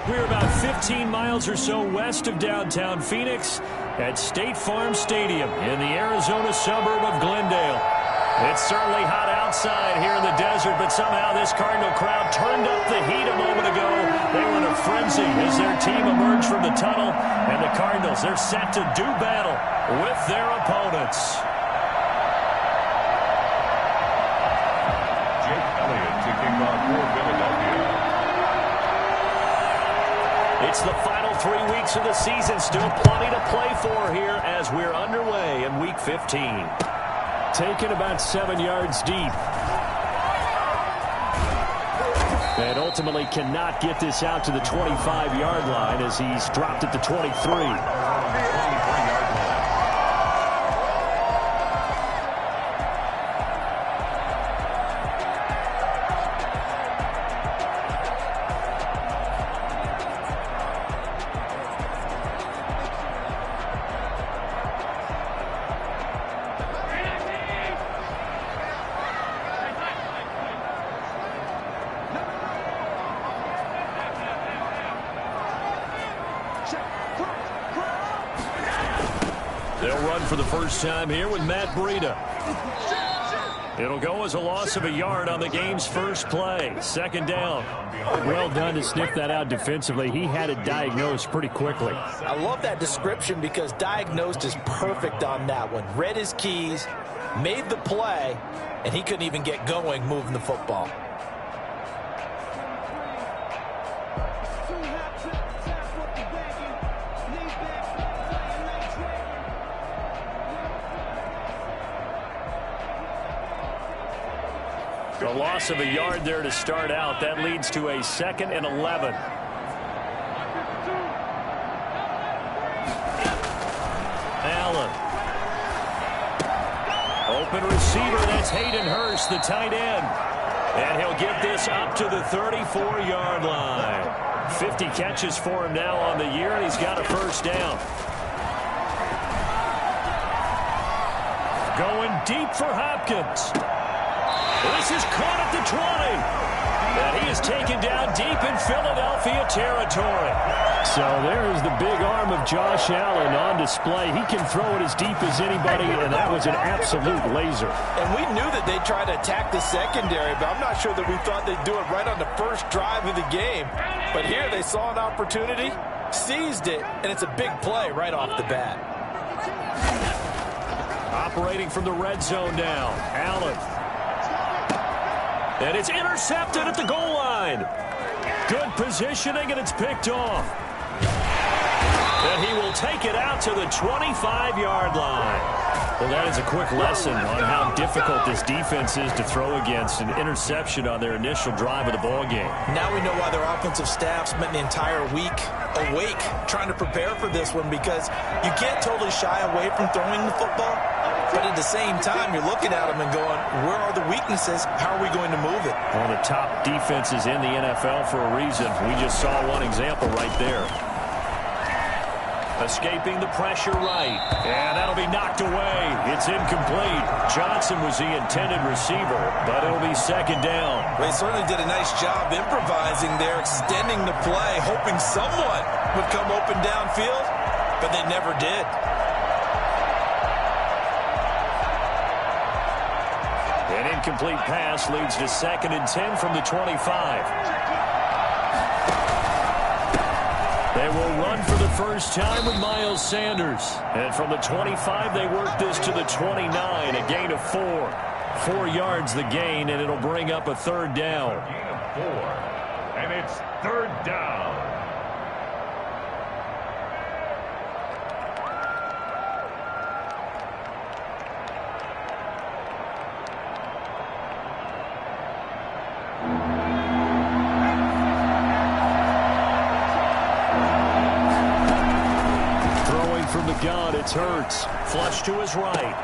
We're about 15 miles or so west of downtown Phoenix at State Farm Stadium in the Arizona suburb of Glendale. It's certainly hot outside here in the desert, but somehow this Cardinal crowd turned up the heat a moment ago. They were in a frenzy as their team emerged from the tunnel, and the Cardinals, they're set to do battle with their opponents. It's the final 3 weeks of the season. Still plenty to play for here as we're underway in Week 15. Taken about 7 yards deep. And ultimately cannot get this out to the 25-yard line as he's dropped at the 23. They'll run for the first time here with Matt Breida. It'll go as a loss of a yard on the game's first play. Second down. Well done to sniff that out defensively. He had it diagnosed pretty quickly. I love that description because diagnosed is perfect on that one. Read his keys, made the play, and he couldn't even get going moving the football. A loss of a yard there to start out. That leads to a 2nd and 11. Allen. Open receiver. That's Hayden Hurst, the tight end. And he'll get this up to the 34-yard line. 50 catches for him now on the year, and he's got a first down. Going deep for Hopkins. This is caught at the 20. And he is taken down deep in Philadelphia territory. So there is the big arm of Josh Allen on display. He can throw it as deep as anybody, and that was an absolute laser. And we knew that they'd try to attack the secondary, but I'm not sure that we thought they'd do it right on the first drive of the game. But here they saw an opportunity, seized it, and it's a big play right off the bat. Operating from the red zone now. Allen. And it's intercepted at the goal line. Good positioning, and it's picked off. And he will take it out to the 25-yard line. Well, that is a quick lesson on how difficult this defense is to throw against. An interception on their initial drive of the ballgame. Now we know why their offensive staff spent the entire week awake trying to prepare for this one, because you can't totally shy away from throwing the football. But at the same time, you're looking at them and going, where are the weaknesses? How are we going to move it? One of the top defenses in the NFL for a reason. We just saw one example right there. Escaping the pressure right. And that'll be knocked away. It's incomplete. Johnson was the intended receiver, but it'll be second down. They certainly did a nice job improvising there, extending the play, hoping someone would come open downfield, but they never did. An incomplete pass leads to 2nd and 10 from the 25. They will run for the first time with Miles Sanders. And from the 25, they work this to the 29, a gain of 4. 4 yards the gain, and it'll bring up a third down. A gain of 4, and it's third down. Gun, it's Hurts. Flush to his right.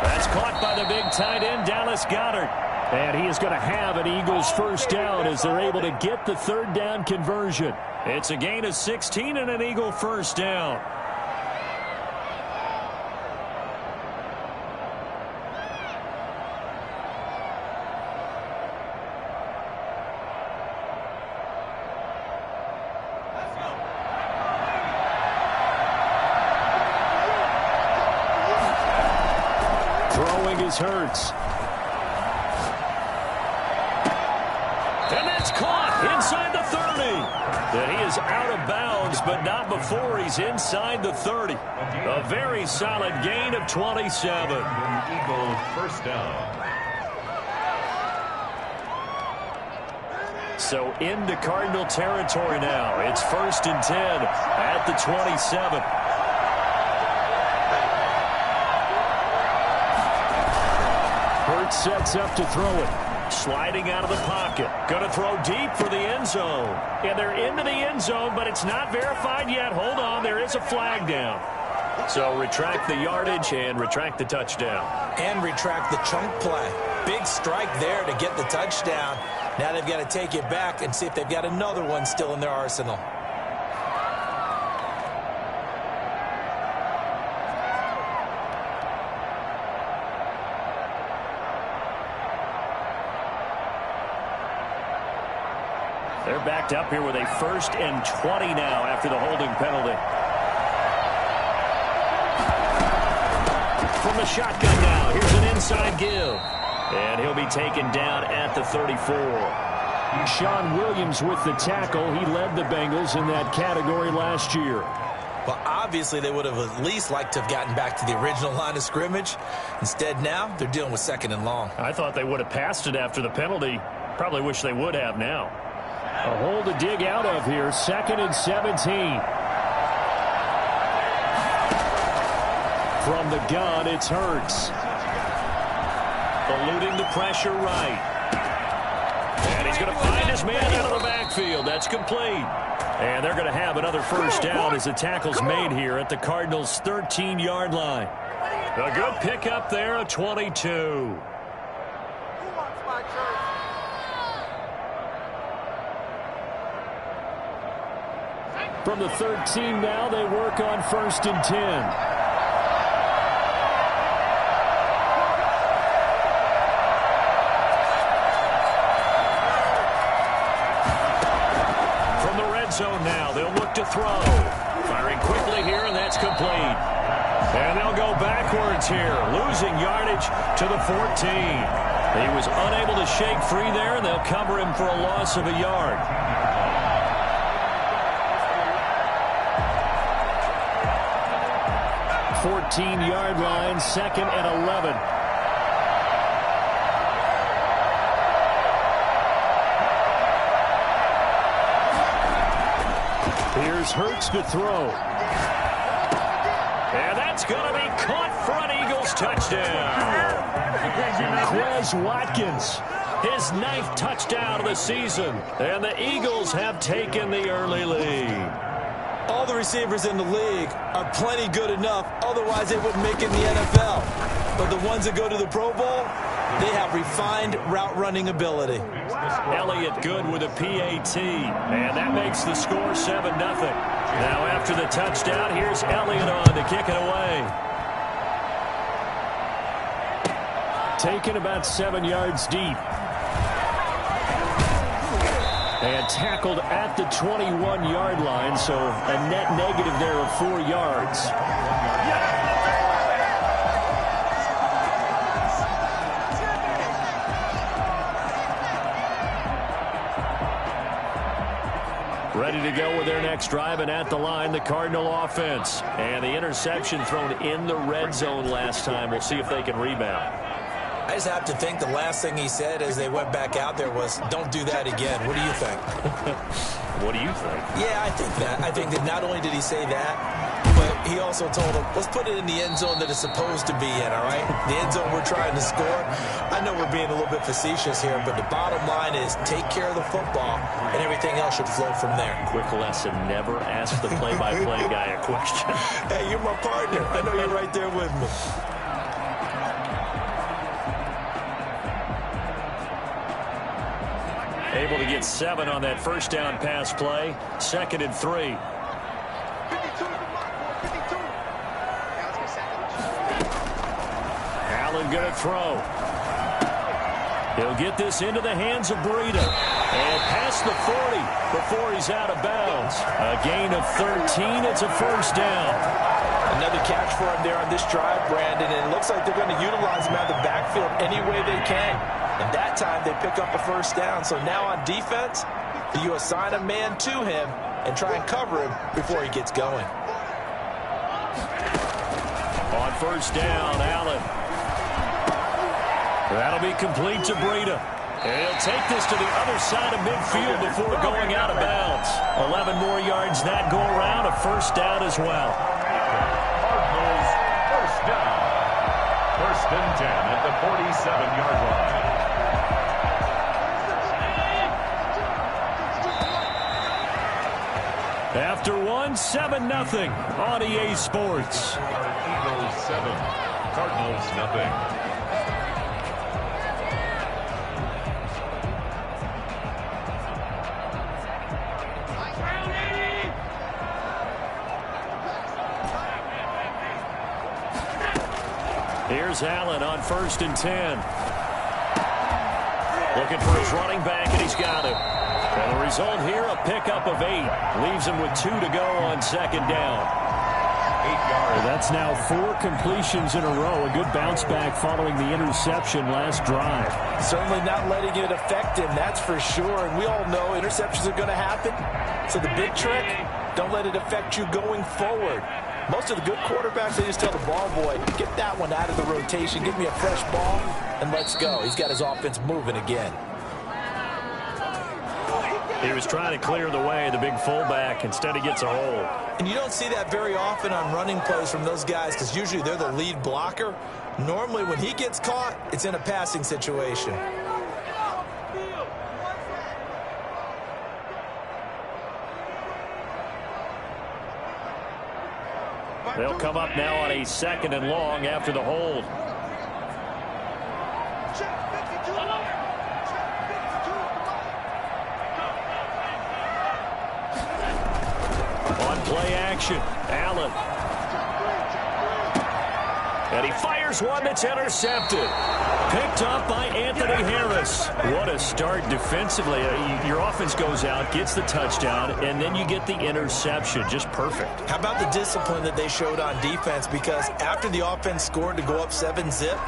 That's caught by the big tight end, Dallas Goedert. And he is going to have an Eagles first down as they're able to get the third down conversion. It's a gain of 16 and an Eagle first down. Throwing is Hurts. And that's caught inside the 30. And he is out of bounds, but not before he's inside the 30. A very solid gain of 27. Eagles first down. So into Cardinal territory now. It's 1st and 10 at the 27. Hurts sets up to throw it. Sliding out of the pocket. Going to throw deep for the end zone. And they're into the end zone, but it's not verified yet. Hold on, there is a flag down. So retract the yardage and retract the touchdown. And retract the chunk play. Big strike there to get the touchdown. Now they've got to take it back and see if they've got another one still in their arsenal. They're backed up here with a 1st and 20 now after the holding penalty. From the shotgun now, here's an inside give. And he'll be taken down at the 34. Sean Williams with the tackle. He led the Bengals in that category last year. Well, obviously they would have at least liked to have gotten back to the original line of scrimmage. Instead now, they're dealing with 2nd and long. I thought they would have passed it after the penalty. Probably wish they would have now. A hole to dig out of here. 2nd and 17. From the gun, it's Hurts. Eluding the pressure right. And he's going to find his man out of the backfield. That's complete. And they're going to have another 1st down as the tackle's made here at the Cardinals' 13-yard line. A good pickup there, a 22. From the 13 now, they work on 1st and 10. Zone now. They'll look to throw. Firing quickly here, and that's complete. And they'll go backwards here, losing yardage to the 14. He was unable to shake free there, and they'll cover him for a loss of a yard. Yard line, 2nd and 11. Here's Hurts to throw. And that's going to be caught for an Eagles touchdown. Quez Watkins. His 9th touchdown of the season. And the Eagles have taken the early lead. All the receivers in the league are plenty good enough. Otherwise, they wouldn't make it in the NFL. But the ones that go to the Pro Bowl, they have refined route running ability. Elliott good with a PAT. And that makes the score 7-0. Now after the touchdown, here's Elliott on to kick it away. Taken about 7 yards deep. And tackled at the 21-yard line, so a net negative there of 4 yards. Ready to go with their next drive, and at the line, the Cardinal offense. And the interception thrown in the red zone last time. We'll see if they can rebound. I just have to think the last thing he said as they went back out there was, don't do that again. What do you think? What do you think? Yeah, I think that. I think that not only did he say that, but he also told him, let's put it in the end zone that it's supposed to be in, all right? The end zone we're trying to score. I know we're being a little bit facetious here, but the bottom line is take care of the football, and everything else should flow from there. Quick lesson, never ask the play-by-play guy a question. Hey, you're my partner. I know you're right there with me. Able to get 7 on that first down pass play. 2nd and 3. Allen going to throw. He'll get this into the hands of Breida. And past the 40 before he's out of bounds. A gain of 13. It's a 1st down. Another catch for him there on this drive, Brandon, and it looks like they're going to utilize him out of the backfield any way they can. And that time they pick up a first down. So now on defense, you assign a man to him and try and cover him before he gets going. On first down, Allen. That'll be complete to Breida. And he'll take this to the other side of midfield before going out of bounds. 11 more yards that go around, a first down as well. Cardinals first down. First and 10 at the 47-yard line. After one, 7-0 on EA Sports. Eagles 7, Cardinals nothing. Here's Allen on first and 10. Looking for his running back, and he's got him. And the result here, a pickup of 8. Leaves him with 2 to go on second down. 8 yards. That's now 4 completions in a row. A good bounce back following the interception last drive. Certainly not letting it affect him, that's for sure. And we all know interceptions are going to happen. So the big trick, don't let it affect you going forward. Most of the good quarterbacks, they just tell the ball boy, get that one out of the rotation, give me a fresh ball, and let's go. He's got his offense moving again. He was trying to clear the way, the big fullback. Instead, he gets a hold. And you don't see that very often on running plays from those guys because usually they're the lead blocker. Normally, when he gets caught, it's in a passing situation. They'll come up now on a 2nd and long after the hold. On play action, Allen. And he fires one that's intercepted. Picked up by Anthony Harris. What a start defensively. Your offense goes out, gets the touchdown, and then you get the interception. Just perfect. How about the discipline that they showed on defense? Because after the offense scored to go up 7-zip,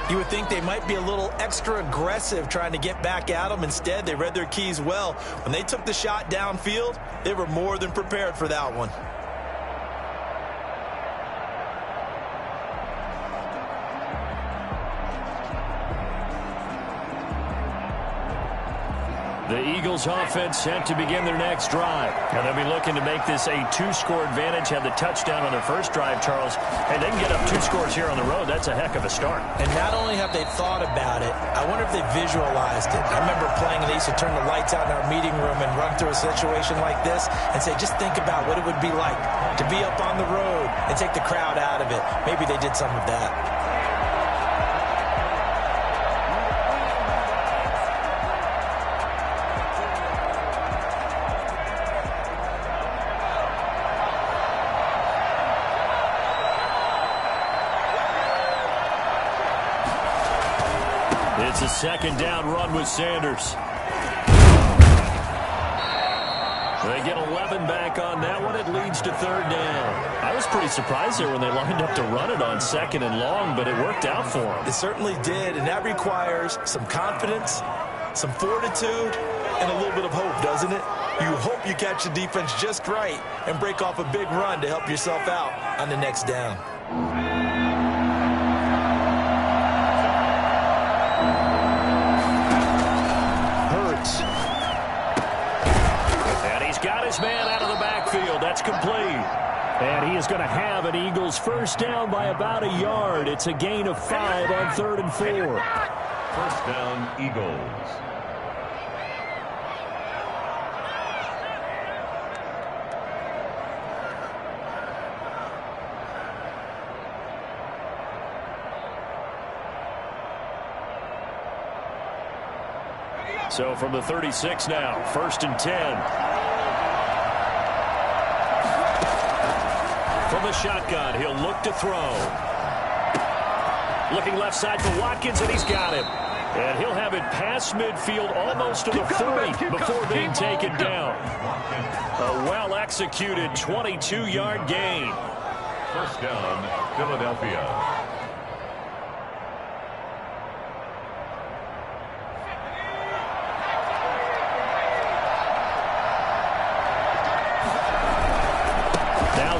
you would think they might be a little extra aggressive trying to get back at them. Instead, they read their keys well. When they took the shot downfield, they were more than prepared for that one. The Eagles offense set to begin their next drive. And they'll be looking to make this a 2-score advantage. Had the touchdown on their first drive, Charles. And they can get up 2 scores here on the road. That's a heck of a start. And not only have they thought about it, I wonder if they visualized it. I remember playing, and they used to turn the lights out in our meeting room and run through a situation like this and say, just think about what it would be like to be up on the road and take the crowd out of it. Maybe they did some of that. It's a 2nd down run with Sanders. They get 11 back on that one. It leads to 3rd down. I was pretty surprised there when they lined up to run it on 2nd and long, but it worked out for them. It certainly did, and that requires some confidence, some fortitude, and a little bit of hope, doesn't it? You hope you catch the defense just right and break off a big run to help yourself out on the next down. And he's got his man out of the backfield. That's complete. And he is going to have an Eagles first down by about a yard. It's a gain of 5 on 3rd and 4. First down, Eagles. So from the 36 now, 1st and 10. From the shotgun, he'll look to throw. Looking left side for Watkins, and he's got him. And he'll have it past midfield, almost to the 40 before being taken down. A well-executed 22-yard gain. First down, Philadelphia.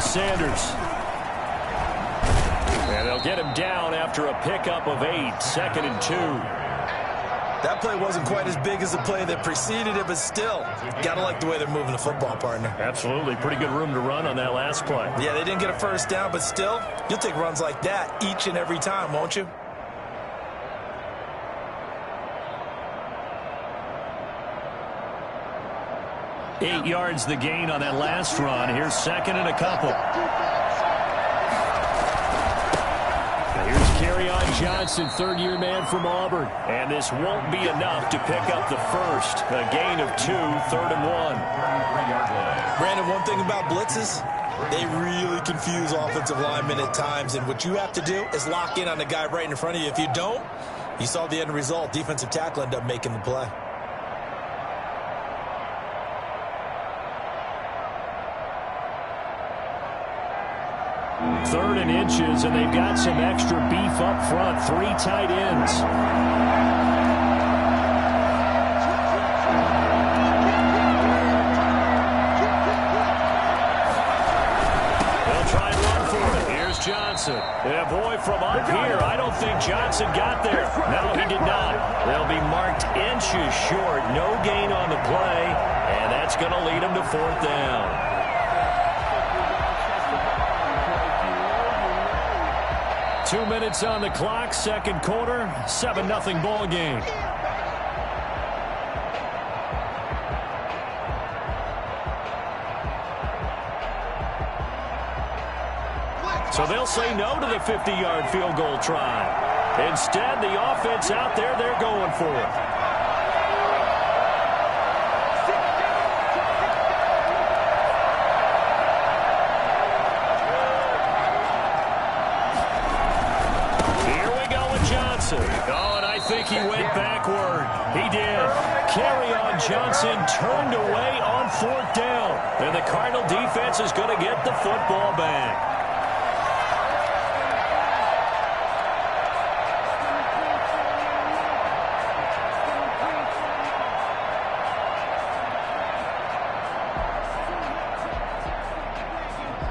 Sanders. And they'll get him down after a pickup of 8, 2nd and 2. That play wasn't quite as big as the play that preceded it, but still, got to like the way they're moving the football, partner. Absolutely. Pretty good room to run on that last play. Yeah, they didn't get a first down, but still, you'll take runs like that each and every time, won't you? Eight yards the gain on that last run. Here's 2nd and a couple. Here's Kerryon Johnson, third-year man from Auburn. And this won't be enough to pick up the first. A gain of 2, 3rd and 1. Brandon, one thing about blitzes, they really confuse offensive linemen at times. And what you have to do is lock in on the guy right in front of you. If you don't, you saw the end result. Defensive tackle ended up making the play. 3rd and inches, and they've got some extra beef up front. 3 tight ends. They'll try and run for it. Here's Johnson. Yeah, boy, from up here, I don't think Johnson got there. No, he did not. They'll be marked inches short. No gain on the play, and that's going to lead them to 4th down. 2 minutes on the clock, second quarter, 7-0 ball game. So they'll say no to the 50-yard field goal try. Instead, the offense out there, they're going for it. Oh, and I think he went backward. He did. Kerryon Johnson turned away on 4th down. And the Cardinal defense is going to get the football back.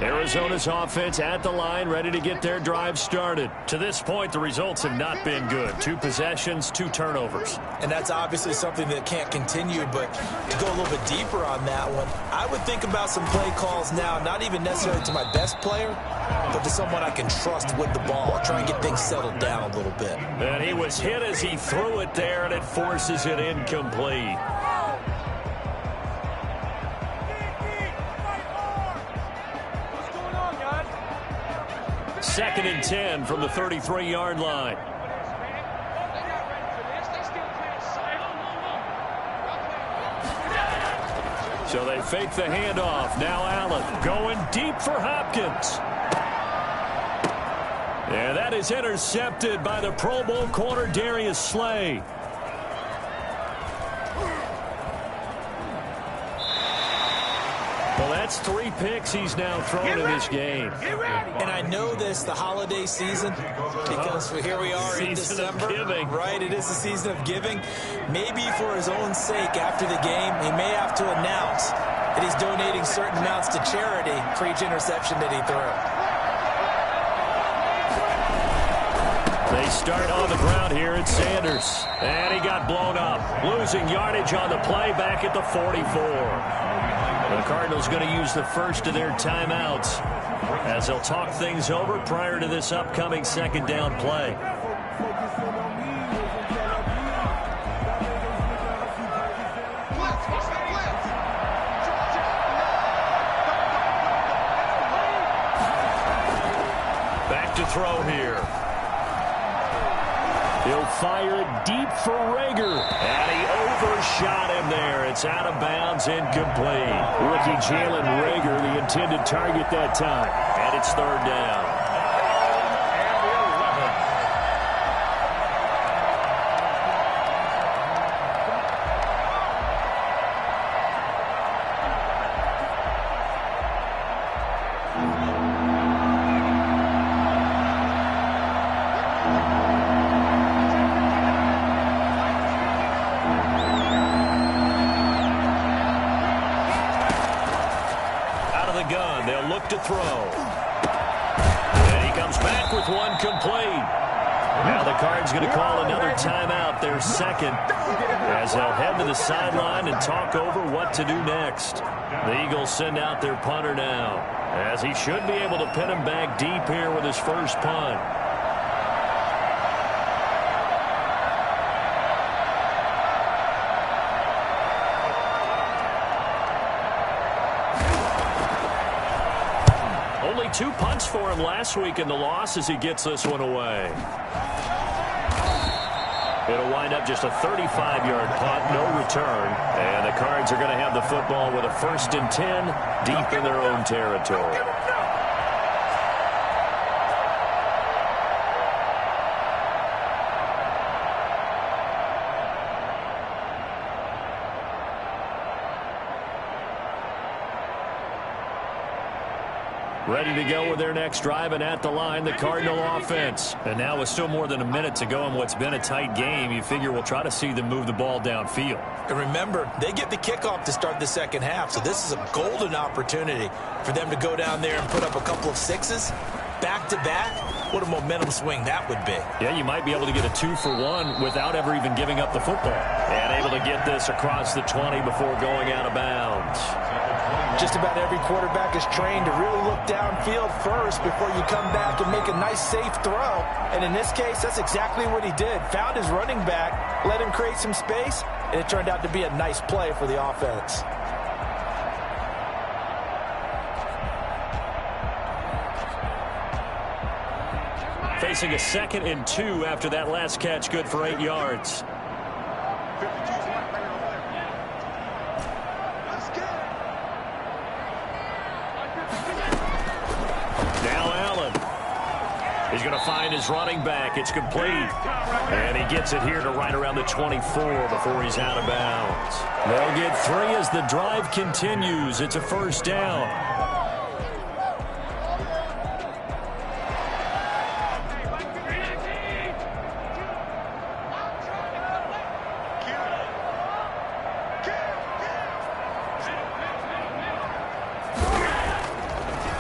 Arizona's offense at the line, ready to get their drive started. To this point, the results have not been good. 2 possessions, 2 turnovers. And that's obviously something that can't continue, but to go a little bit deeper on that one, I would think about some play calls now, not even necessarily to my best player, but to someone I can trust with the ball. Try and get things settled down a little bit. And he was hit as he threw it there, and it forces it incomplete. 2nd and 10 from the 33-yard line. So they fake the handoff. Now Allen going deep for Hopkins. And that is intercepted by the Pro Bowl corner Darius Slay. Well, that's 3 picks he's now thrown in this game. And I know this, the holiday season, because here we are in December. Right, it is the season of giving. Maybe for his own sake, after the game, he may have to announce that he's donating certain amounts to charity for each interception that he threw. They start on the ground here at Sanders. And he got blown up. Losing yardage on the play back at the 44. The Cardinals going to use the first of their timeouts as they'll talk things over prior to this upcoming 2nd down play. Back to throw here. He'll fire it deep for Rager. And he overshot him there. It's out of bounds, incomplete. Rookie Jalen Rager, the intended target that time. And it's 3rd down. to throw. And he comes back with one complete. Now the Cards going to call another timeout, their second, as they'll head to the sideline and talk over what to do next. The Eagles send out their punter now, as he should be able to pin him back deep here with his first punt. Only 2 punts for him last week in the loss as he gets this one away. It'll wind up just a 35-yard punt, no return. And the Cards are going to have the football with a 1st and 10 deep in their own territory. Ready to go with their next drive, and at the line, the Cardinal offense. And now with still more than a minute to go in what's been a tight game, you figure we'll try to see them move the ball downfield. And remember, they get the kickoff to start the second half, so this is a golden opportunity for them to go down there and put up a couple of sixes back-to-back. What a momentum swing that would be. Yeah, you might be able to get a 2-for-1 without ever even giving up the football. And able to get this across the 20 before going out of bounds. Just about every quarterback is trained to really look downfield first before you come back and make a nice, safe throw. And in this case, that's exactly what he did. Found his running back, let him create some space, and it turned out to be a nice play for the offense. Facing a 2nd and 2 after that last catch, good for 8 yards. He's going to find his running back. It's complete. And he gets it here to right around the 24 before he's out of bounds. They'll get 3 as the drive continues. It's a 1st down.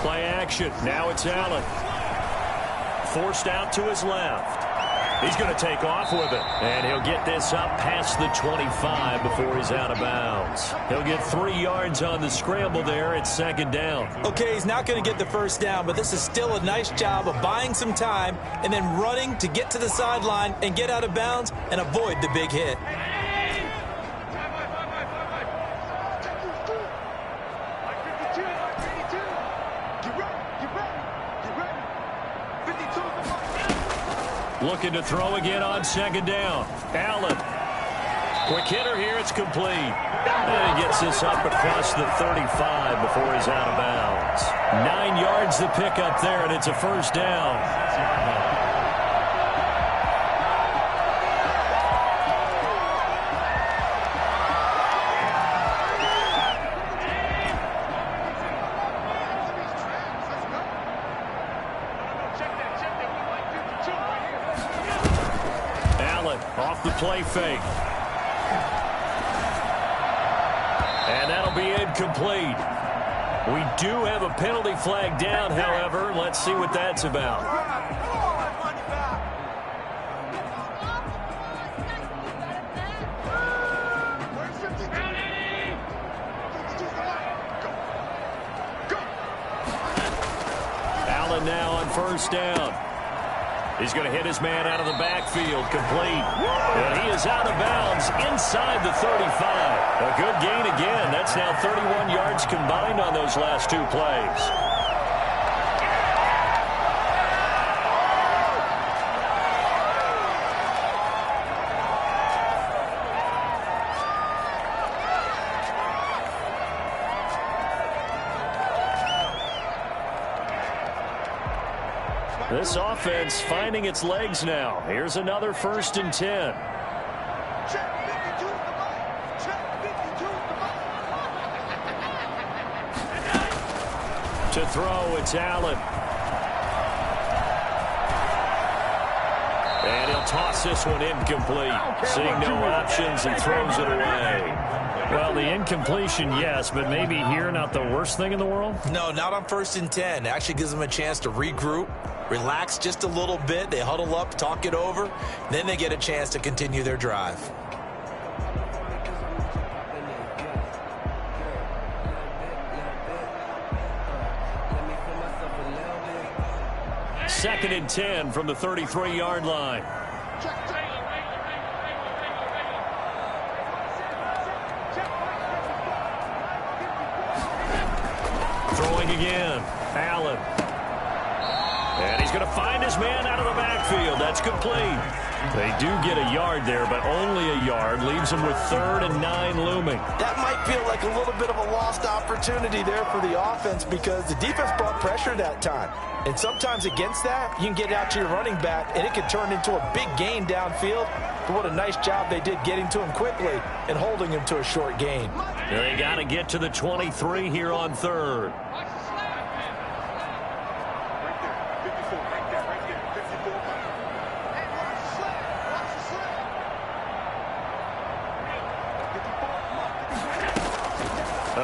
Play action. Now it's Allen. Forced out to his left. He's going to take off with it. And he'll get this up past the 25 before he's out of bounds. He'll get 3 yards on the scramble there. It's 2nd down. Okay, he's not going to get the 1st down, but this is still a nice job of buying some time and then running to get to the sideline and get out of bounds and avoid the big hit. Looking to throw again on 2nd down. Allen. Quick hitter here. It's complete. And he gets this up across the 35 before he's out of bounds. 9 yards to pick up there, and it's a 1st down. Off the play fake. And that'll be incomplete. We do have a penalty flag down, however. Let's see what that's about. Allen now on 1st down. He's going to hit his man out of the backfield, complete. And he is out of bounds inside the 35. A good gain again. That's now 31 yards combined on those last 2 plays. This offense finding its legs now. Here's another 1st and 10. To throw, it's Allen. And he'll toss this one incomplete. Seeing no options, he throws it away. Well, the incompletion, yes, but maybe here not the worst thing in the world? No, not on 1st and 10. It actually gives them a chance to regroup, relax just a little bit. They huddle up, talk it over. Then they get a chance to continue their drive. Second and 10 from the 33-yard line. Throwing again. Allen. And he's going to find his man out of the backfield. That's complete. They do get a yard there, but only a yard. Leaves them with 3rd and 9 looming. That might feel like a little bit of a lost opportunity there for the offense because the defense brought pressure that time. And sometimes against that, you can get out to your running back, and it can turn into a big gain downfield. But what a nice job they did getting to him quickly and holding him to a short gain. They got to get to the 23 here on 3rd.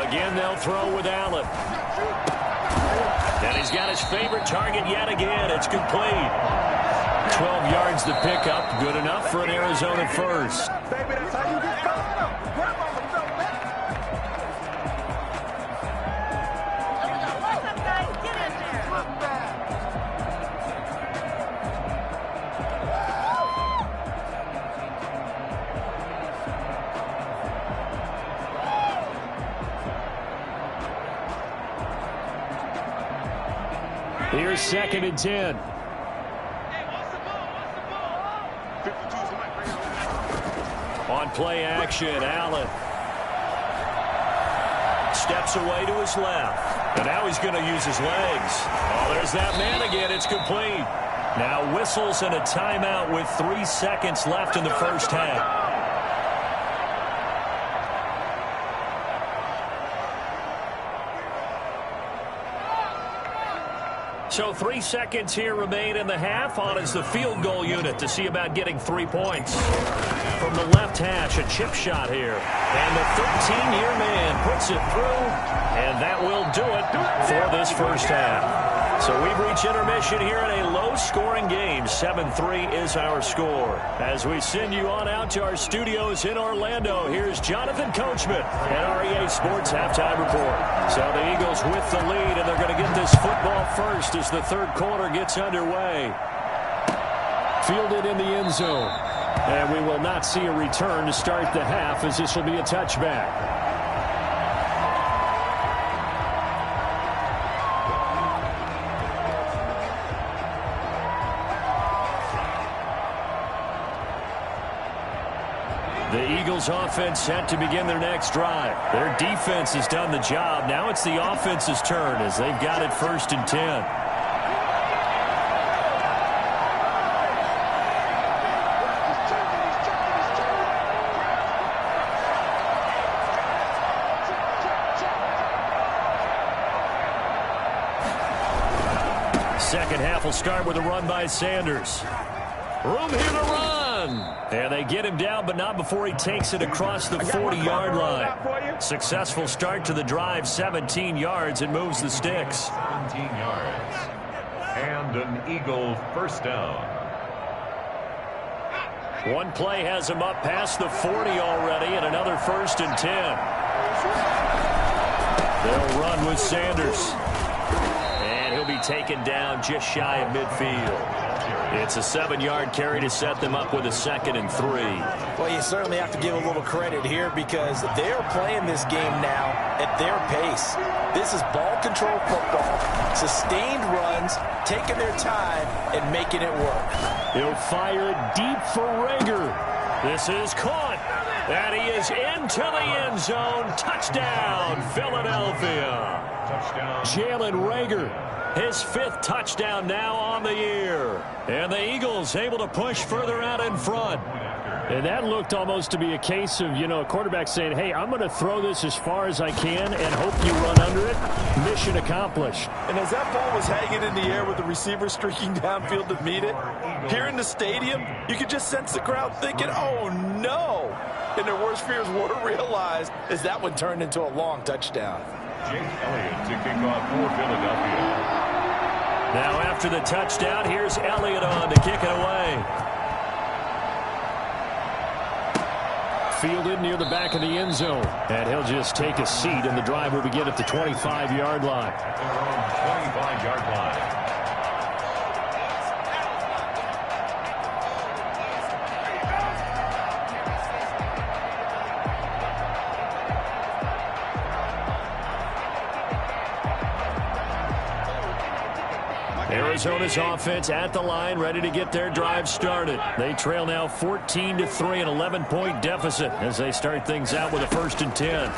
Again, they'll throw with Allen. And he's got his favorite target yet again. It's complete. 12 yards to pick up. Good enough for an Arizona first. Here's 2nd and 10. On play action, Allen steps away to his left. And now he's going to use his legs. Oh, there's that man again. It's complete. Now whistles and a timeout with 3 seconds left in the first half. So 3 seconds here remain in the half. On is the field goal unit to see about getting 3 points. From the left hash, a chip shot here. And the 13-year man puts it through. And that will do it for this first half. So we've reached intermission here in a low-scoring game. 7-3 is our score. As we send you on out to our studios in Orlando, here's Jonathan Coachman at REA Sports Halftime Report. So the Eagles with the lead, and they're going to get this football first as the third quarter gets underway. Fielded in the end zone. And we will not see a return to start the half, as this will be a touchback. The Eagles offense set to begin their next drive. Their defense has done the job. Now it's the offense's turn as they've got it 1st and 10. Second half will start with a run by Sanders. Room here to run. And they get him down, but not before he takes it across the 40-yard line. Successful start to the drive, 17 yards, and moves the sticks. 17 yards. And an Eagle first down. One play has him up past the 40 already, and another 1st and 10. They'll run with Sanders. And he'll be taken down just shy of midfield. It's a 7-yard carry to set them up with a 2nd and 3. Well, you certainly have to give a little credit here because they're playing this game now at their pace. This is ball control football, sustained runs, taking their time and making it work. He'll fire it deep for Rager. This is caught. And he is into the end zone. Touchdown, Philadelphia. Touchdown. Jalen Rager. His 5th touchdown now on the year. And the Eagles able to push further out in front. And that looked almost to be a case of, a quarterback saying, hey, I'm going to throw this as far as I can and hope you run under it. Mission accomplished. And as that ball was hanging in the air with the receiver streaking downfield to meet it, here in the stadium, you could just sense the crowd thinking, oh, no. And their worst fears were realized as that one turned into a long touchdown. Jake Elliott to kick off for Philadelphia. Now after the touchdown, here's Elliott on to kick it away. Fielded near the back of the end zone. And he'll just take a seat, and the drive will begin at the 25-yard line. At their own 25-yard line. Arizona's offense at the line, ready to get their drive started. They trail now 14-3, an 11-point deficit as they start things out with a 1st and 10.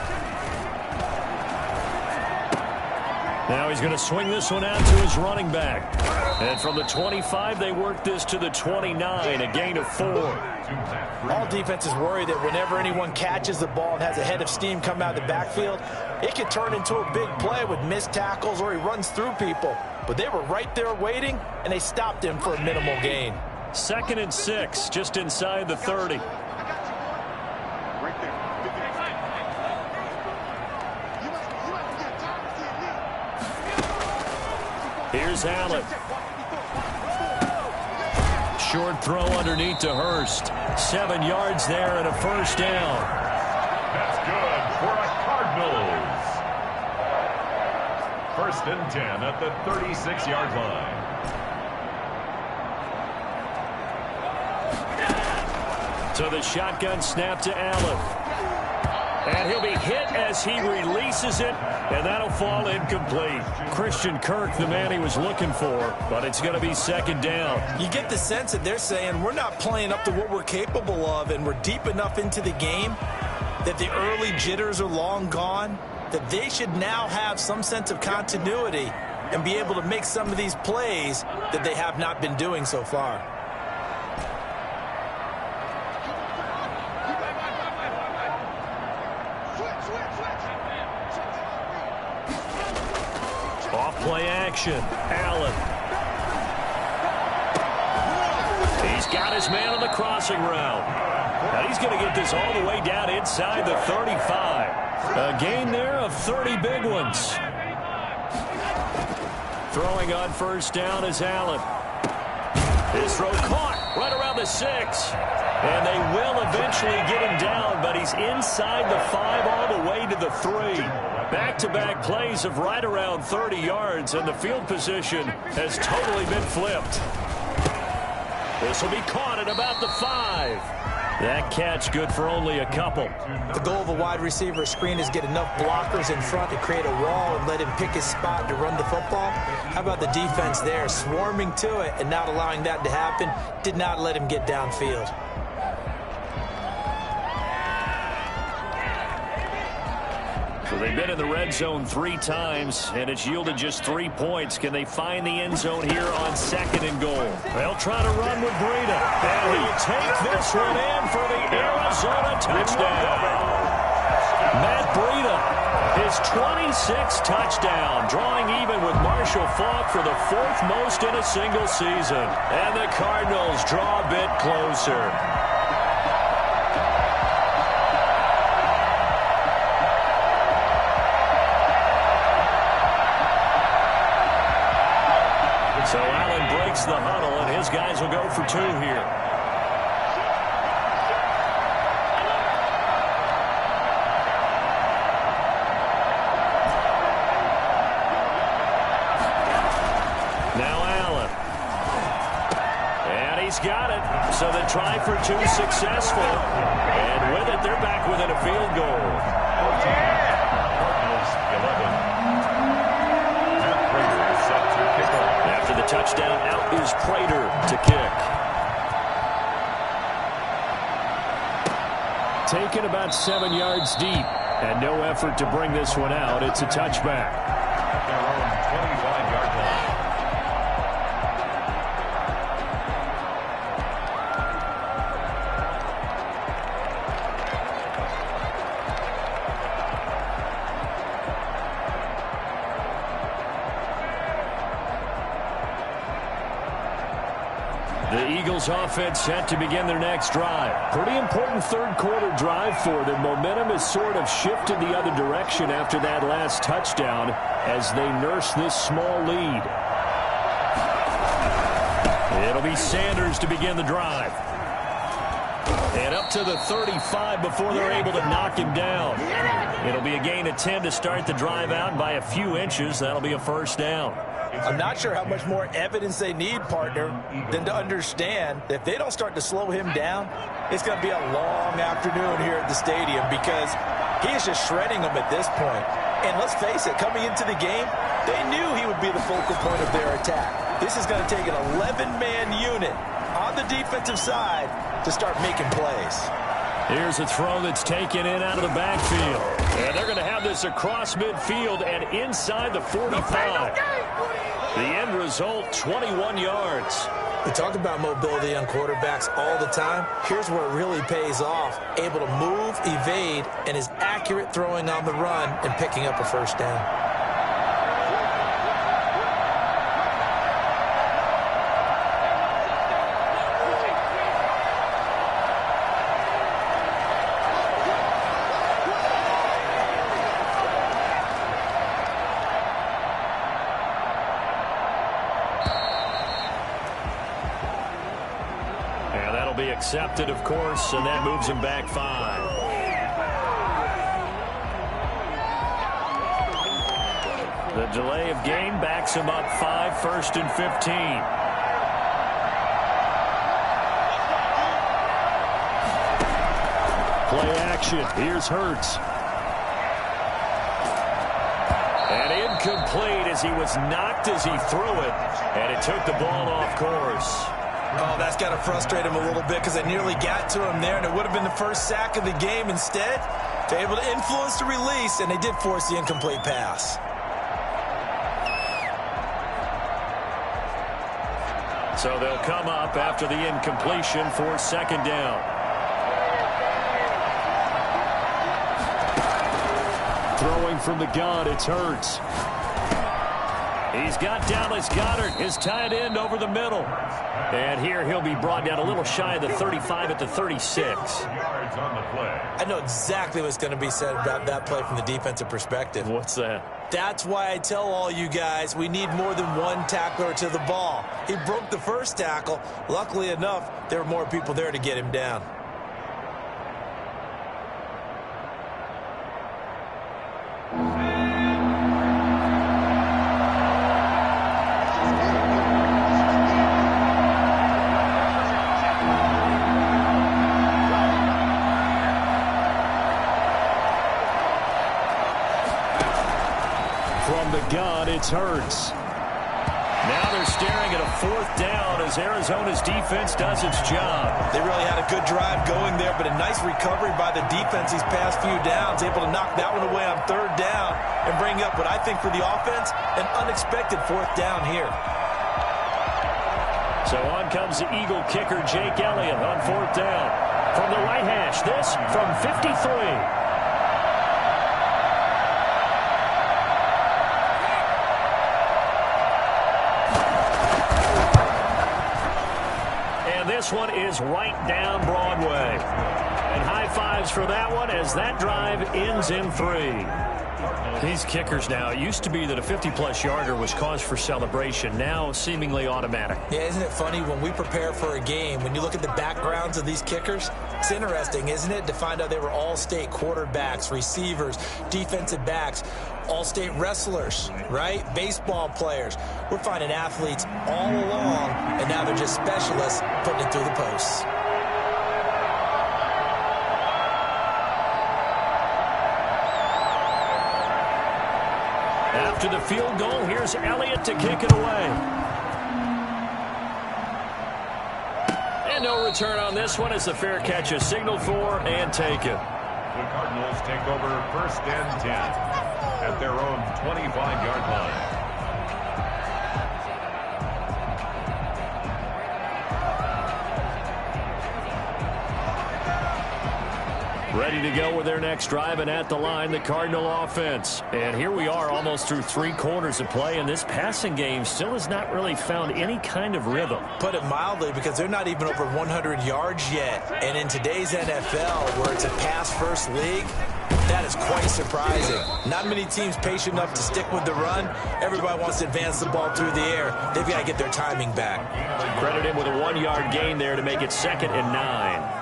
Now he's going to swing this one out to his running back. And from the 25, they work this to the 29, a gain of 4. All defenses worry that whenever anyone catches the ball and has a head of steam come out of the backfield, it could turn into a big play with missed tackles or he runs through people. But they were right there waiting, and they stopped him for a minimal gain. 2nd and 6, just inside the 30. Here's Allen. Short throw underneath to Hurst. 7 yards there and a 1st down. That's good for a Cardinals. 1st and 10 at the 36-yard line. So the shotgun snap to Allen. And he'll be hit as he releases it, and that'll fall incomplete. Christian Kirk, the man he was looking for, but it's going to be 2nd down. You get the sense that they're saying we're not playing up to what we're capable of, and we're deep enough into the game that the early jitters are long gone, that they should now have some sense of continuity and be able to make some of these plays that they have not been doing so far. Off-play action. Allen. He's got his man on the crossing route. Now he's going to get this all the way down inside the 35. A gain there of 30 big ones. Throwing on 1st down is Allen. His throw caught right around the 6. And they will eventually get him down, but he's inside the 5 all the way to the 3. Back-to-back plays of right around 30 yards, and the field position has totally been flipped. This will be caught at about the 5. That catch good for only a couple. The goal of a wide receiver screen is get enough blockers in front to create a wall and let him pick his spot to run the football. How about the defense there, swarming to it and not allowing that to happen? Did not let him get downfield. So they've been in the red zone 3 times, and it's yielded just 3 points. Can they find the end zone here on 2nd and goal? They'll try to run with Breida. And he'll take this one in for the Arizona touchdown. Matt Breida, his 26th touchdown, drawing even with Marshall Faulk for the 4th most in a single season. And the Cardinals draw a bit closer. So Allen breaks the huddle, and his guys will go for 2 here. Now Allen. And he's got it. So the try for 2 successful. And with it, they're back within a field goal. Cardinals 11. After the touchdown, out is Prater to kick. Taken about 7 yards deep, and no effort to bring this one out. It's a touchback. At their own 25-yard line. Eagles offense set to begin their next drive. Pretty important third-quarter drive for them. Momentum has sort of shifted the other direction after that last touchdown as they nurse this small lead. It'll be Sanders to begin the drive. And up to the 35 before they're able to knock him down. It'll be a gain of 10 to start the drive out by a few inches. That'll be a first down. I'm not sure how much more evidence they need, partner, than to understand that if they don't start to slow him down, it's going to be a long afternoon here at the stadium because he is just shredding them at this point. And let's face it, coming into the game, they knew he would be the focal point of their attack. This is going to take an 11-man unit on the defensive side to start making plays. Here's a throw that's taken in out of the backfield. And they're going to have this across midfield and inside the 45. The end result, 21 yards. We talk about mobility on quarterbacks all the time. Here's where it really pays off. Able to move, evade, and is accurate throwing on the run and picking up a first down. Be accepted, of course, and that moves him back 5. The delay of game backs him up 5, 1st and 15. Play action. Here's Hurts. And incomplete as he was knocked as he threw it, and it took the ball off course. Oh, that's got to frustrate him a little bit because they nearly got to him there, and it would have been the first sack of the game. Instead, they're able to influence the release, and they did force the incomplete pass. So they'll come up after the incompletion for 2nd down. Throwing from the gun, it's Hurts. He's got Dallas Goedert, his tight end, over the middle. And here he'll be brought down a little shy of the 35 at the 36. I know exactly what's going to be said about that play from the defensive perspective. What's that? That's why I tell all you guys we need more than one tackler to the ball. He broke the first tackle. Luckily enough, there were more people there to get him down. It's Hurts. Now they're staring at a 4th down as Arizona's defense does its job. They really had a good drive going there, but a nice recovery by the defense these past few downs, able to knock that one away on 3rd down and bring up what I think for the offense, an unexpected 4th down here. So on comes the Eagle kicker, Jake Elliott, on 4th down. From the right hash, this from 53. This one is right down Broadway. And high fives for that one as that drive ends in 3. These kickers now, it used to be that a 50-plus yarder was cause for celebration. Now seemingly automatic. Yeah, isn't it funny when we prepare for a game, when you look at the backgrounds of these kickers, it's interesting, isn't it, to find out they were all-state quarterbacks, receivers, defensive backs, all-state wrestlers, right? Baseball players. We're finding athletes all along, and now they're just specialists putting it through the posts. After the field goal, here's Elliott to kick it away. And no return on this one as the fair catch is signaled for and taken. The Cardinals take over 1st and 10 at their own 25-yard line. Ready to go with their next drive, and at the line, the Cardinal offense. And here we are almost through 3 quarters of play, and this passing game still has not really found any kind of rhythm. Put it mildly, because they're not even over 100 yards yet. And in today's NFL, where it's a pass-first league, that is quite surprising. Not many teams patient enough to stick with the run. Everybody wants to advance the ball through the air. They've got to get their timing back. Credit him with a 1-yard gain there to make it 2nd and 9.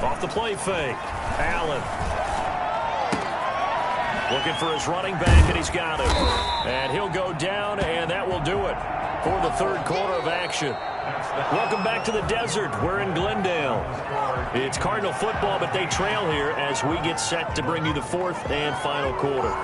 Off the play fake. Allen. Looking for his running back, and he's got it. And he'll go down, and that will do it for the 3rd quarter of action. Welcome back to the desert. We're in Glendale. It's Cardinal football, but they trail here as we get set to bring you the 4th and final quarter.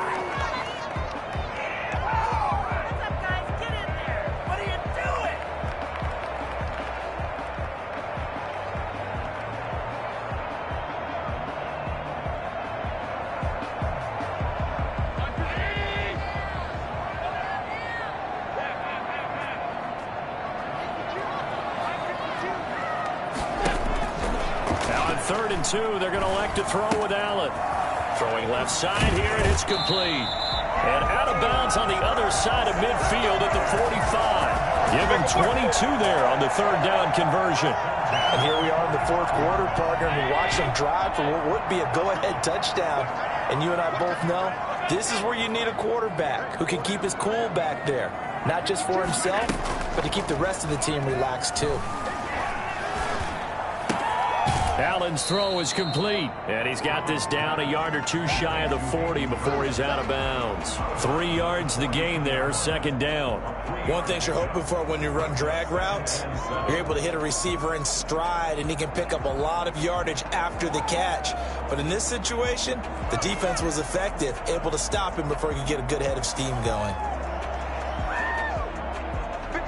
Now on 3rd and 2, they're going to elect to throw with Allen. Throwing left side here, and it's complete. And out of bounds on the other side of midfield at the 45. Give him 22 there on the 3rd down conversion. And here we are in the 4th quarter, partner, and we watch them drive for what would be a go-ahead touchdown. And you and I both know this is where you need a quarterback who can keep his cool back there. Not just for himself, but to keep the rest of the team relaxed too. Allen's throw is complete, and he's got this down a yard or 2 shy of the 40 before he's out of bounds. 3 yards the gain there, 2nd down. One thing you're hoping for when you run drag routes, you're able to hit a receiver in stride, and he can pick up a lot of yardage after the catch. But in this situation, the defense was effective, able to stop him before he could get a good head of steam going.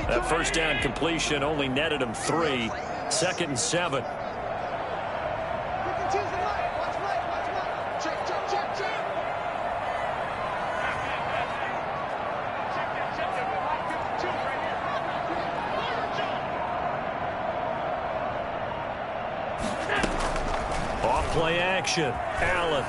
That 1st down completion only netted him 3. 2nd and 7. Play action. Allen.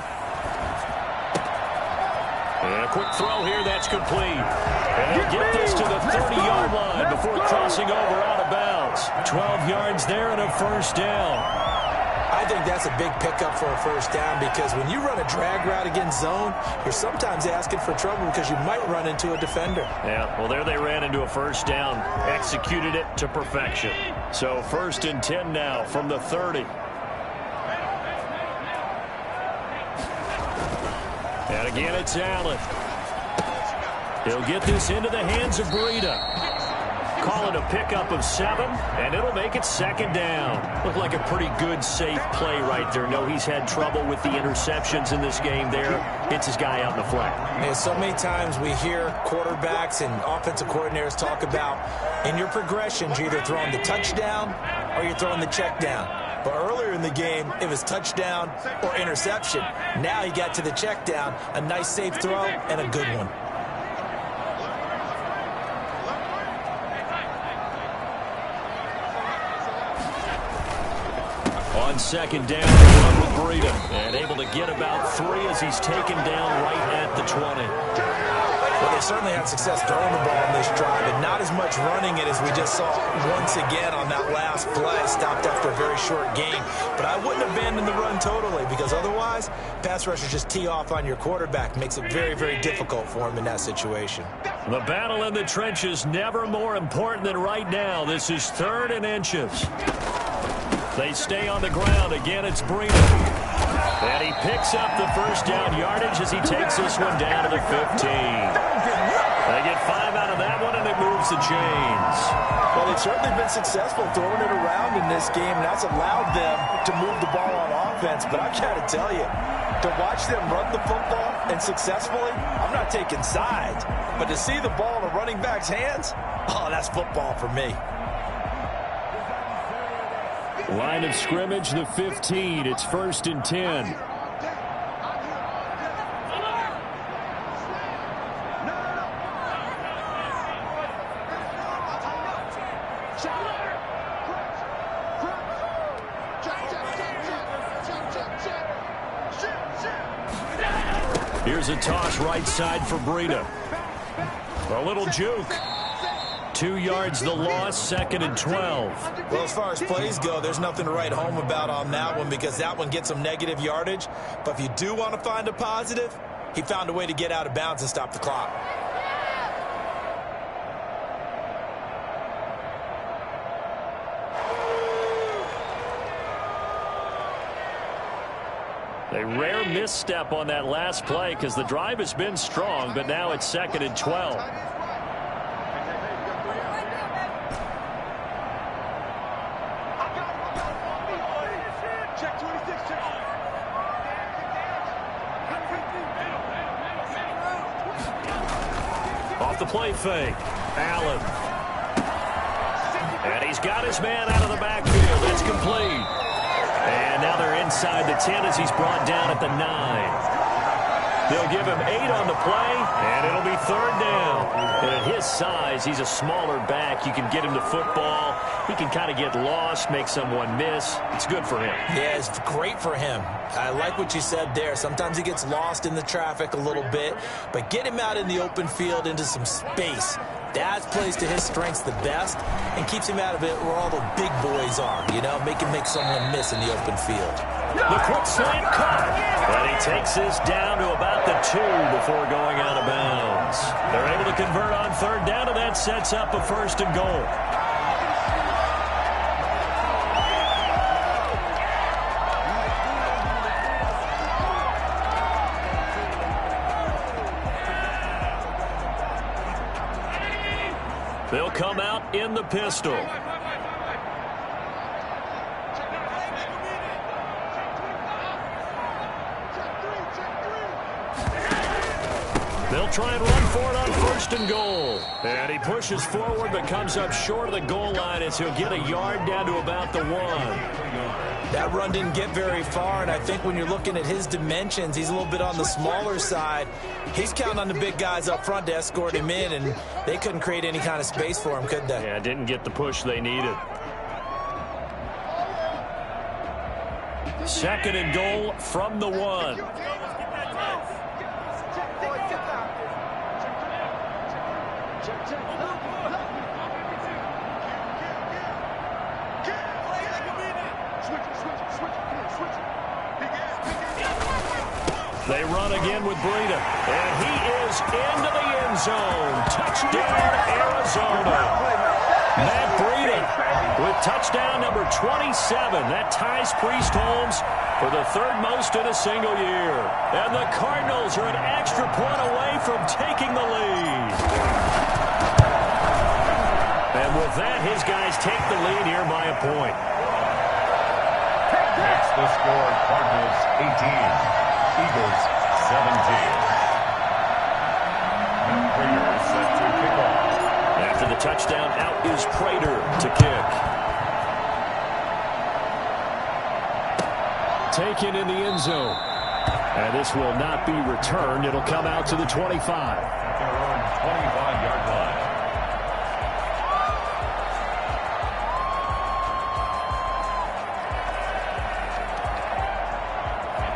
And a quick throw here. That's complete. And he'll get this to the 30-yard line before crossing over out of bounds. 12 yards there and a 1st down. I think that's a big pickup for a 1st down, because when you run a drag route against zone, you're sometimes asking for trouble because you might run into a defender. Yeah, well, there they ran into a 1st down. Executed it to perfection. So 1st and 10 now from the 30. And again, it's Allen. He'll get this into the hands of Breida. Call it a pickup of 7, and it'll make it 2nd down. Looked like a pretty good, safe play right there. No, he's had trouble with the interceptions in this game there. Hits his guy out in the flat. Yeah, so many times we hear quarterbacks and offensive coordinators talk about, in your progressions, you're either throwing the touchdown or you're throwing the check down. But earlier in the game, it was touchdown or interception. Now he got to the check down, a nice safe throw, and a good one. On 2nd down, run with Breida. And able to get about 3 as he's taken down right at the 20. Well, they certainly had success throwing the ball on this drive, and not as much running it as we just saw once again on that last play. Stopped after a very short gain. But I wouldn't abandon the run totally, because otherwise, pass rushers just tee off on your quarterback. Makes it very, very difficult for him in that situation. The battle in the trenches never more important than right now. This is 3rd and inches. They stay on the ground. Again, it's Breida. And he picks up the 1st down yardage as he takes this one down to the 15. They get 5 out of that one, and it moves the chains. Well, they've certainly been successful throwing it around in this game, and that's allowed them to move the ball on offense, but I've got to tell you, to watch them run the football and successfully, I'm not taking sides. But to see the ball in a running back's hands, oh, that's football for me. Line of scrimmage, the 15. It's 1st and 10. Here's a toss right side for Breida. A little juke. 2 yards the loss, 2nd and 12. Well, as far as plays go, there's nothing to write home about on that one because that one gets some negative yardage. But if you do want to find a positive, he found a way to get out of bounds and stop the clock. A rare misstep on that last play because the drive has been strong, but now it's 2nd and 12. Off the play fake, Allen. And he's got his man out of the backfield. That's complete. And now they're inside the 10 as he's brought down at the 9. They'll give him 8 on the play, and it'll be 3rd down. And at his size, he's a smaller back. You can get him the football. He can kind of get lost, make someone miss. It's good for him. Yeah, it's great for him. I like what you said there. Sometimes he gets lost in the traffic a little bit, but get him out in the open field into some space. That plays to his strengths the best and keeps him out of it where all the big boys are, you know, make him make someone miss in the open field. The quick slant cut. And he takes this down to about the 2 before going out of bounds. They're able to convert on 3rd down, and that sets up a 1st and goal. They'll come out in the pistol. They'll try and run for it on 1st and goal. And he pushes forward but comes up short of the goal line as he'll get a yard down to about the 1. That run didn't get very far, and I think when you're looking at his dimensions, he's a little bit on the smaller side. He's counting on the big guys up front to escort him in, and they couldn't create any kind of space for him, could they? Yeah, didn't get the push they needed. 2nd and goal from the 1. They run again with Breida, and he is into the end zone. Touchdown, Arizona. Matt Breida with touchdown number 27. That ties Priest Holmes for the 3rd most in a single year. And the Cardinals are an extra point away from taking the lead. And with that, his guys take the lead here by a point. That's the score. Cardinals 18. Eagles 17. Prater set to kick off. After the touchdown, out is Prater to kick. Taken in the end zone. And this will not be returned. It'll come out to the 25. At their own 25-yard line.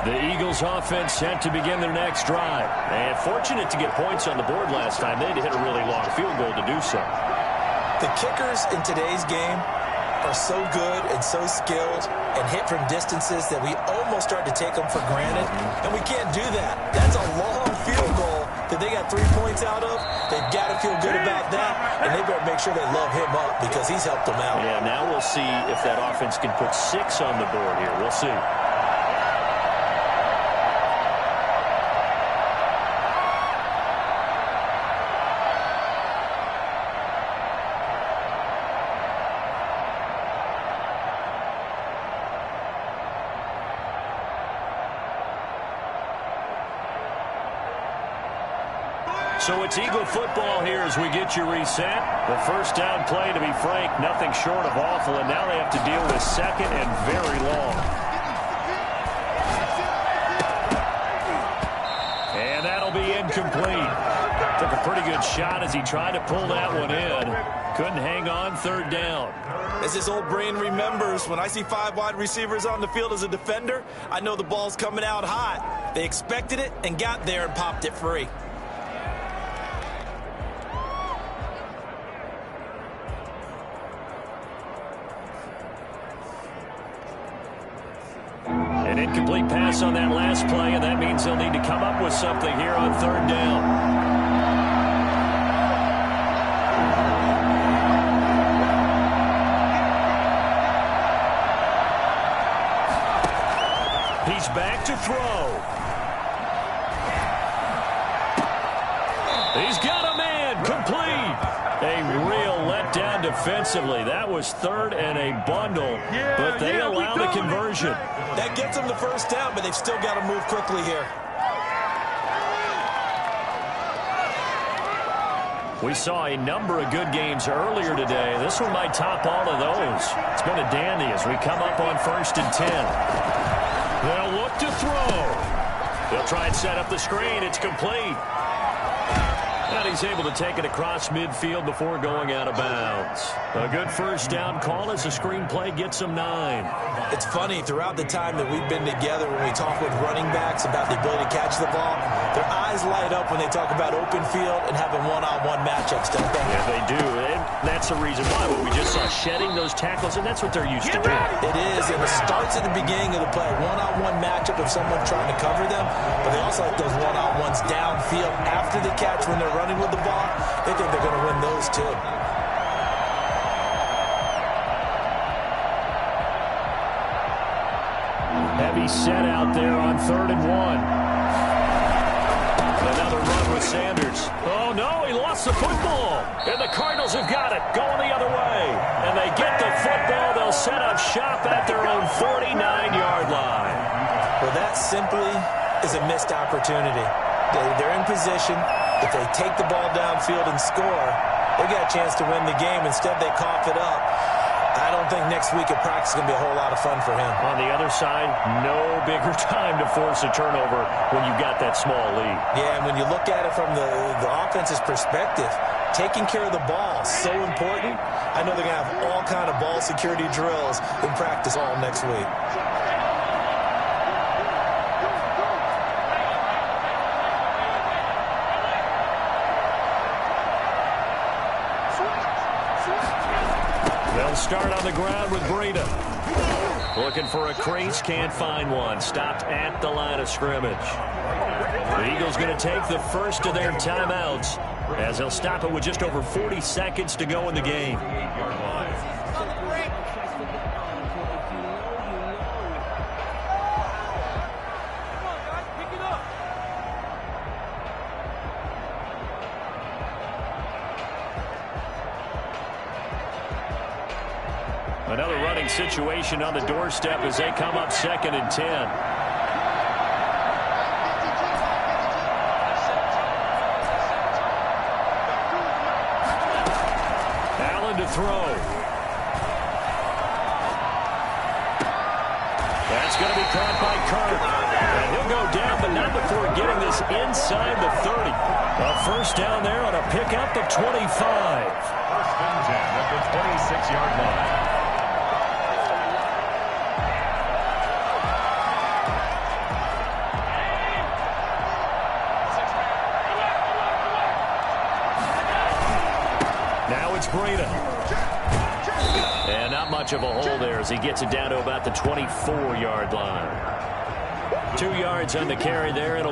The Eagles offense set to begin their next drive. And fortunate to get points on the board last time. They had to hit a really long field goal to do so. The kickers in today's game are so good and so skilled and hit from distances that we almost start to take them for granted, and we can't do that. That's a long field goal that they got 3 points out of. They've got to feel good about that, and they better make sure they love him up because he's helped them out. Yeah, now we'll see if that offense can put 6 on the board here. We'll see. So it's Eagle football here as we get you reset. The first down play, to be frank, nothing short of awful, and now they have to deal with second and very long. And that'll be incomplete. Took a pretty good shot as he tried to pull that one in. Couldn't hang on, third down. As his old brain remembers, when I see 5 wide receivers on the field as a defender, I know the ball's coming out hot. They expected it and got there and popped it free. An incomplete pass on that last play, and that means they'll need to come up with something here on third down. He's back to throw. He's got a man, complete. A real letdown defensively. That was third and a bundle, but they allowed a conversion. That gets them the first down, but they've still got to move quickly here. We saw a number of good games earlier today. This one might top all of those. It's been a dandy as we come up on 1st and 10. They'll look to throw. They'll try and set up the screen. It's complete. And he's able to take it across midfield before going out of bounds. A good first down call as the screenplay gets him 9. It's funny, throughout the time that we've been together, when we talk with running backs about the ability to catch the ball, their eyes light up when they talk about open field and having one-on-one matchups, don't they? Yeah, they do. And that's the reason why. We just saw shedding those tackles, and that's what they're used to doing. It is, and it starts at the beginning of the play. One-on-one matchup of someone trying to cover them, but they also like those one-on-ones downfield after the catch when they're running with the ball. They think they're going to win those too. Heavy set out there on 3rd and 1. Another run with Sanders. Oh, no, he lost the football. And the Cardinals have got it, going the other way. And they get the football. They'll set up shop at their own 49-yard line. Well, that simply is a missed opportunity. They're in position. If they take the ball downfield and score, they got a chance to win the game. Instead, they cough it up. I don't think next week at practice is going to be a whole lot of fun for him. On the other side, no bigger time to force a turnover when you've got that small lead. Yeah, and when you look at it from the offense's perspective, taking care of the ball is so important. I know they're going to have all kind of ball security drills in practice all next week. They'll start on the ground with Breida. Looking for a crease, can't find one. Stopped at the line of scrimmage. The Eagles going to take the first of their timeouts as they'll stop it with just over 40 seconds to go in the game. Another running situation on the doorstep as they come up 2nd and 10. Allen to throw. That's going to be caught by Kirk. And he'll go down, but not before getting this inside the 30. A first down there on a pickup of 25. 1st and 10 at the 26-yard line. Breida. And not much of a hole there as he gets it down to about the 24-yard line. 2 yards on the carry there. It'll